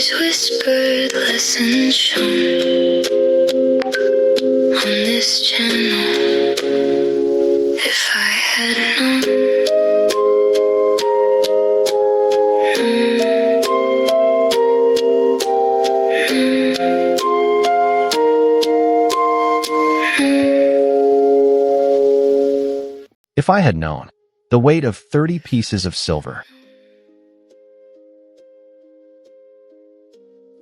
Stories whispered, lessons shown on this channel. If I had known. If I had known. The weight of 30 pieces of silver.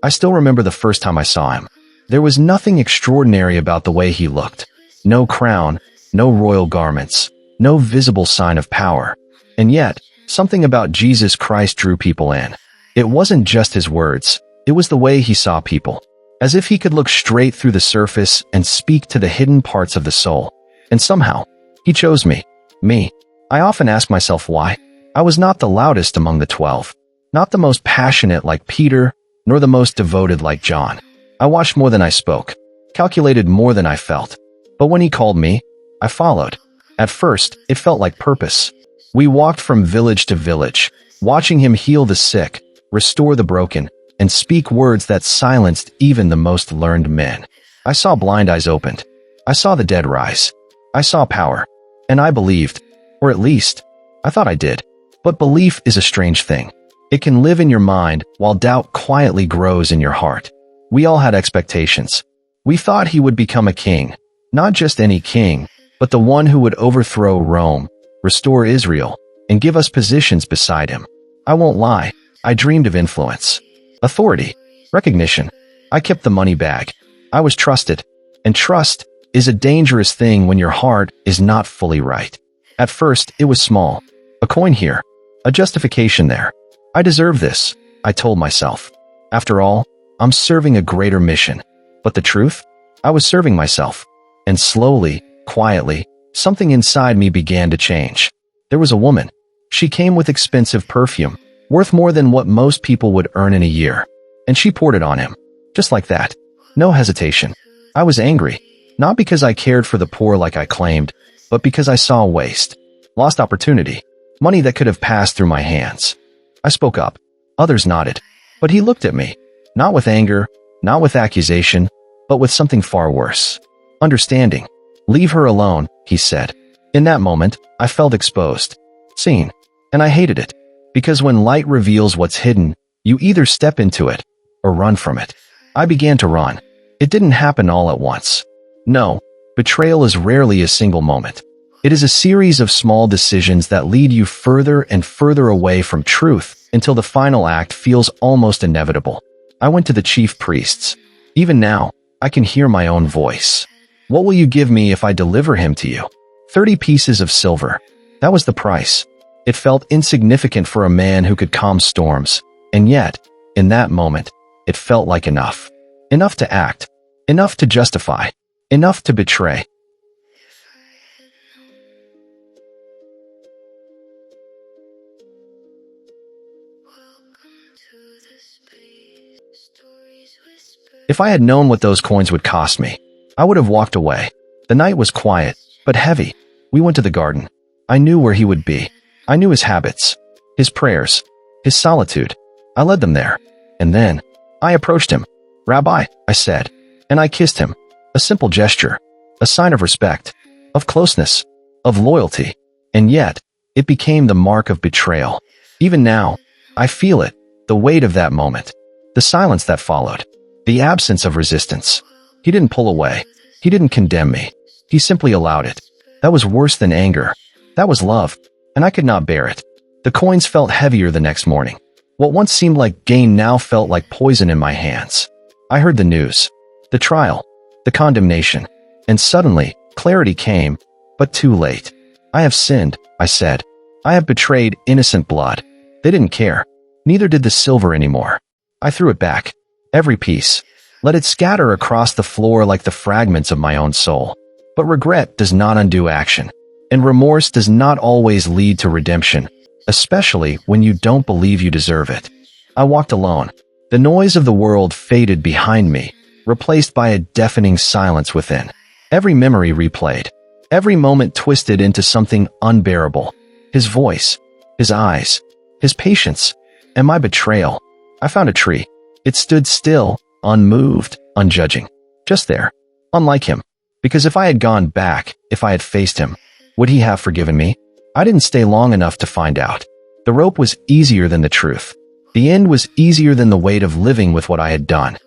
I still remember the first time I saw him. There was nothing extraordinary about the way he looked. No crown, no royal garments, no visible sign of power. And yet, something about Jesus Christ drew people in. It wasn't just his words, it was the way he saw people. As if he could look straight through the surface and speak to the hidden parts of the soul. And somehow, he chose me. Me. I often ask myself why. I was not the loudest among the 12. Not the most passionate like Peter, nor the most devoted like John. I watched more than I spoke, calculated more than I felt. But when he called me, I followed. At first, it felt like purpose. We walked from village to village, watching him heal the sick, restore the broken, and speak words that silenced even the most learned men. I saw blind eyes opened. I saw the dead rise. I saw power. And I believed. Or at least, I thought I did. But belief is a strange thing. It can live in your mind while doubt quietly grows in your heart. We all had expectations. We thought he would become a king. Not just any king, but the one who would overthrow Rome, restore Israel, and give us positions beside him. I won't lie, I dreamed of influence, authority, recognition. I kept the money bag. I was trusted. And trust is a dangerous thing when your heart is not fully right. At first, it was small. A coin here. A justification there. I deserve this, I told myself. After all, I'm serving a greater mission. But the truth? I was serving myself. And slowly, quietly, something inside me began to change. There was a woman. She came with expensive perfume, worth more than what most people would earn in a year. And she poured it on him. Just like that. No hesitation. I was angry. Not because I cared for the poor like I claimed, but because I saw waste. Lost opportunity. Money that could have passed through my hands. I spoke up. Others nodded. But he looked at me. Not with anger, not with accusation, but with something far worse. Understanding. Leave her alone, he said. In that moment, I felt exposed. Seen. And I hated it. Because when light reveals what's hidden, you either step into it or run from it. I began to run. It didn't happen all at once. No, betrayal is rarely a single moment. It is a series of small decisions that lead you further and further away from truth until the final act feels almost inevitable. I went to the chief priests. Even now, I can hear my own voice. What will you give me if I deliver him to you? 30 pieces of silver. That was the price. It felt insignificant for a man who could calm storms. And yet, in that moment, it felt like enough. Enough to act. Enough to justify. Enough to betray. If I had known what those coins would cost me, I would have walked away. The night was quiet, but heavy. We went to the garden. I knew where he would be. I knew his habits, his prayers, his solitude. I led them there. And then, I approached him. "Rabbi," I said, and I kissed him. A simple gesture. A sign of respect, of closeness, of loyalty. And yet, it became the mark of betrayal. Even now, I feel it, the weight of that moment. The silence that followed. The absence of resistance. He didn't pull away. He didn't condemn me. He simply allowed it. That was worse than anger. That was love. And I could not bear it. The coins felt heavier the next morning. What once seemed like gain now felt like poison in my hands. I heard the news. The trial. The condemnation. And suddenly, clarity came, but too late. "I have sinned," I said. "I have betrayed innocent blood." They didn't care. Neither did the silver anymore. I threw it back. Every piece. Let it scatter across the floor like the fragments of my own soul. But regret does not undo action. And remorse does not always lead to redemption, especially when you don't believe you deserve it. I walked alone. The noise of the world faded behind me, replaced by a deafening silence within. Every memory replayed. Every moment twisted into something unbearable. His voice, his eyes, his patience, and my betrayal. I found a tree. It stood still, unmoved, unjudging. Just there. Unlike him. Because if I had gone back, if I had faced him, would he have forgiven me? I didn't stay long enough to find out. The rope was easier than the truth. The end was easier than the weight of living with what I had done.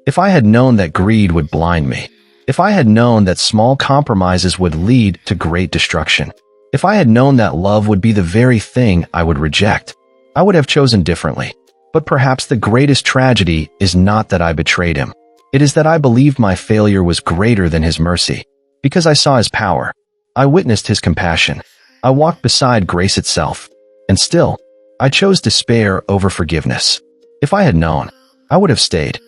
If I had known that greed would blind me, if I had known that small compromises would lead to great destruction, if I had known that love would be the very thing I would reject, I would have chosen differently. But perhaps the greatest tragedy is not that I betrayed him. It is that I believed my failure was greater than his mercy. Because I saw his power. I witnessed his compassion. I walked beside grace itself. And still, I chose despair over forgiveness. If I had known, I would have stayed.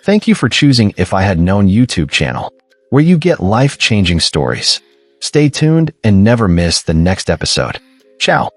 Thank you for choosing If I Had Known YouTube channel, where you get life-changing stories. Stay tuned and never miss the next episode. Ciao.